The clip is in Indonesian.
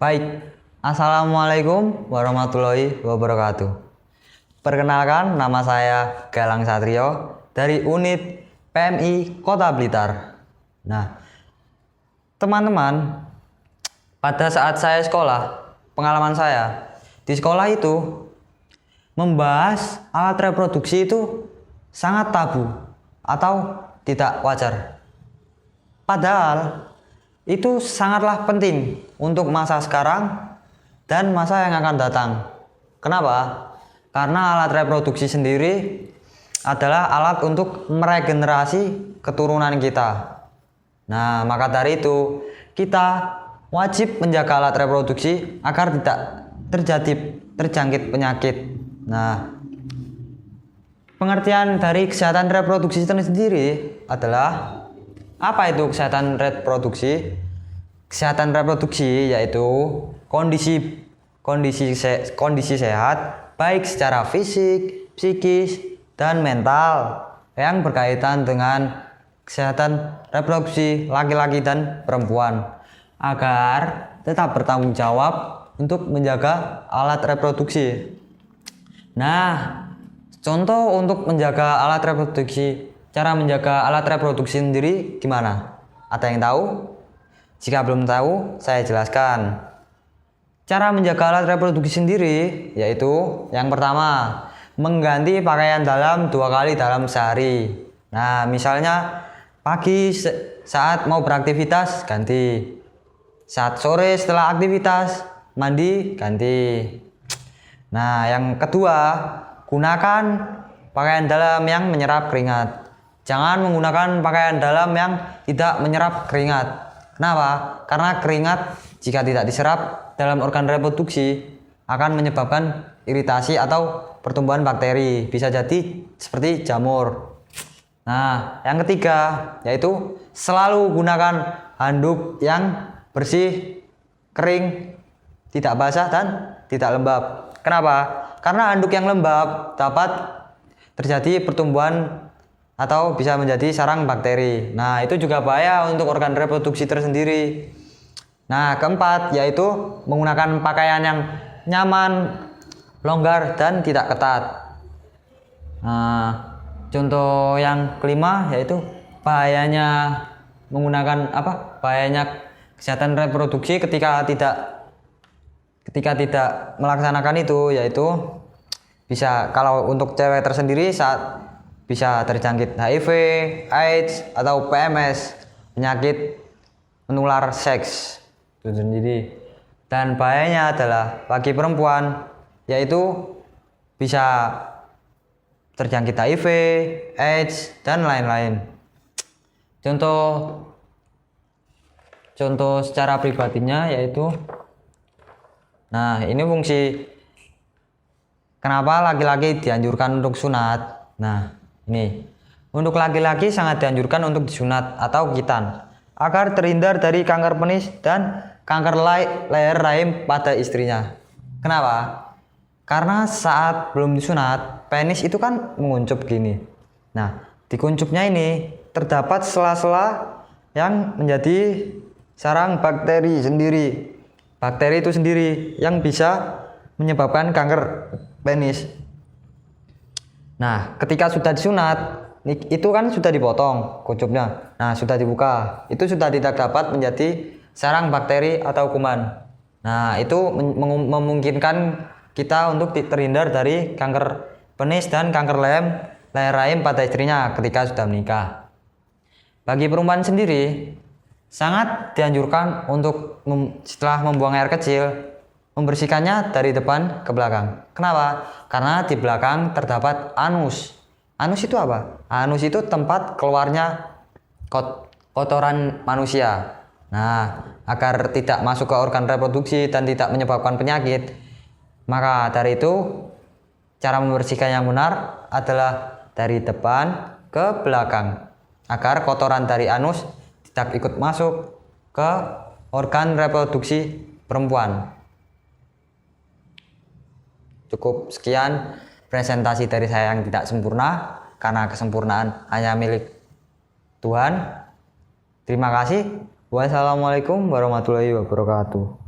Baik, Assalamualaikum warahmatullahi wabarakatuh. Perkenalkan, nama saya Galang Satrio dari unit PMI Kota Blitar. Nah, teman-teman, pada saat saya sekolah, pengalaman saya di sekolah itu membahas alat reproduksi itu sangat tabu atau tidak wajar. Padahal itu sangatlah penting untuk masa sekarang dan masa yang akan datang. Kenapa? Karena alat reproduksi sendiri adalah alat untuk meregenerasi keturunan kita. Nah, maka dari itu kita wajib menjaga alat reproduksi agar tidak terjangkit penyakit. Nah, pengertian dari kesehatan reproduksi itu sendiri adalah apa itu kesehatan reproduksi? Kesehatan reproduksi yaitu kondisi sehat baik secara fisik, psikis, dan mental yang berkaitan dengan kesehatan reproduksi laki-laki dan perempuan agar tetap bertanggung jawab untuk menjaga alat reproduksi. Nah, contoh untuk menjaga alat reproduksi, cara menjaga alat reproduksi sendiri gimana? Ada yang tahu? Jika belum tahu, saya jelaskan. Cara menjaga alat reproduksi sendiri yaitu yang pertama, mengganti pakaian dalam 2 kali dalam sehari. Nah, misalnya pagi saat mau beraktivitas ganti. Saat sore setelah aktivitas mandi ganti. Nah, yang kedua, gunakan pakaian dalam yang menyerap keringat. Jangan menggunakan pakaian dalam yang tidak menyerap keringat. Kenapa? Karena keringat jika tidak diserap dalam organ reproduksi akan menyebabkan iritasi atau pertumbuhan bakteri. Bisa jadi seperti jamur. Nah, yang ketiga yaitu selalu gunakan handuk yang bersih, kering, tidak basah dan tidak lembab. Kenapa? Karena handuk yang lembab dapat terjadi pertumbuhan atau bisa menjadi sarang bakteri. Nah, itu juga bahaya untuk organ reproduksi tersendiri. Nah, keempat yaitu menggunakan pakaian yang nyaman, longgar, dan tidak ketat. Nah, contoh yang kelima yaitu bahayanya menggunakan bahayanya kesehatan reproduksi ketika tidak melaksanakan itu, yaitu bisa kalau untuk cewek tersendiri saat bisa terjangkit HIV, AIDS, atau PMS, penyakit menular seks itu sendiri. Dan bahayanya adalah bagi perempuan yaitu bisa terjangkit HIV, AIDS, dan lain-lain. Contoh secara pribadinya yaitu, nah ini fungsi kenapa laki-laki dianjurkan untuk sunat. Nah, ini untuk laki-laki sangat dianjurkan untuk disunat atau khitan agar terhindar dari kanker penis dan kanker leher rahim pada istrinya. Kenapa? Karena saat belum disunat, penis itu kan menguncup gini. Nah, di kuncupnya ini terdapat sela-sela yang menjadi sarang bakteri sendiri. Bakteri itu sendiri yang bisa menyebabkan kanker penis. Nah, ketika sudah disunat, itu kan sudah dipotong kuncupnya. Nah, sudah dibuka. Itu sudah tidak dapat menjadi sarang bakteri atau kuman. Nah, itu memungkinkan kita untuk terhindar dari kanker penis dan kanker leher rahim pada istrinya ketika sudah menikah. Bagi perempuan sendiri, sangat dianjurkan untuk setelah membuang air kecil, membersihkannya dari depan ke belakang. Kenapa? Karena di belakang terdapat anus. Anus itu apa? Anus itu tempat keluarnya kotoran manusia. Nah, agar tidak masuk ke organ reproduksi dan tidak menyebabkan penyakit, maka dari itu cara membersihkan yang benar adalah dari depan ke belakang agar kotoran dari anus tidak ikut masuk ke organ reproduksi perempuan. Cukup sekian presentasi dari saya yang tidak sempurna, karena kesempurnaan hanya milik Tuhan. Terima kasih. Wassalamualaikum warahmatullahi wabarakatuh.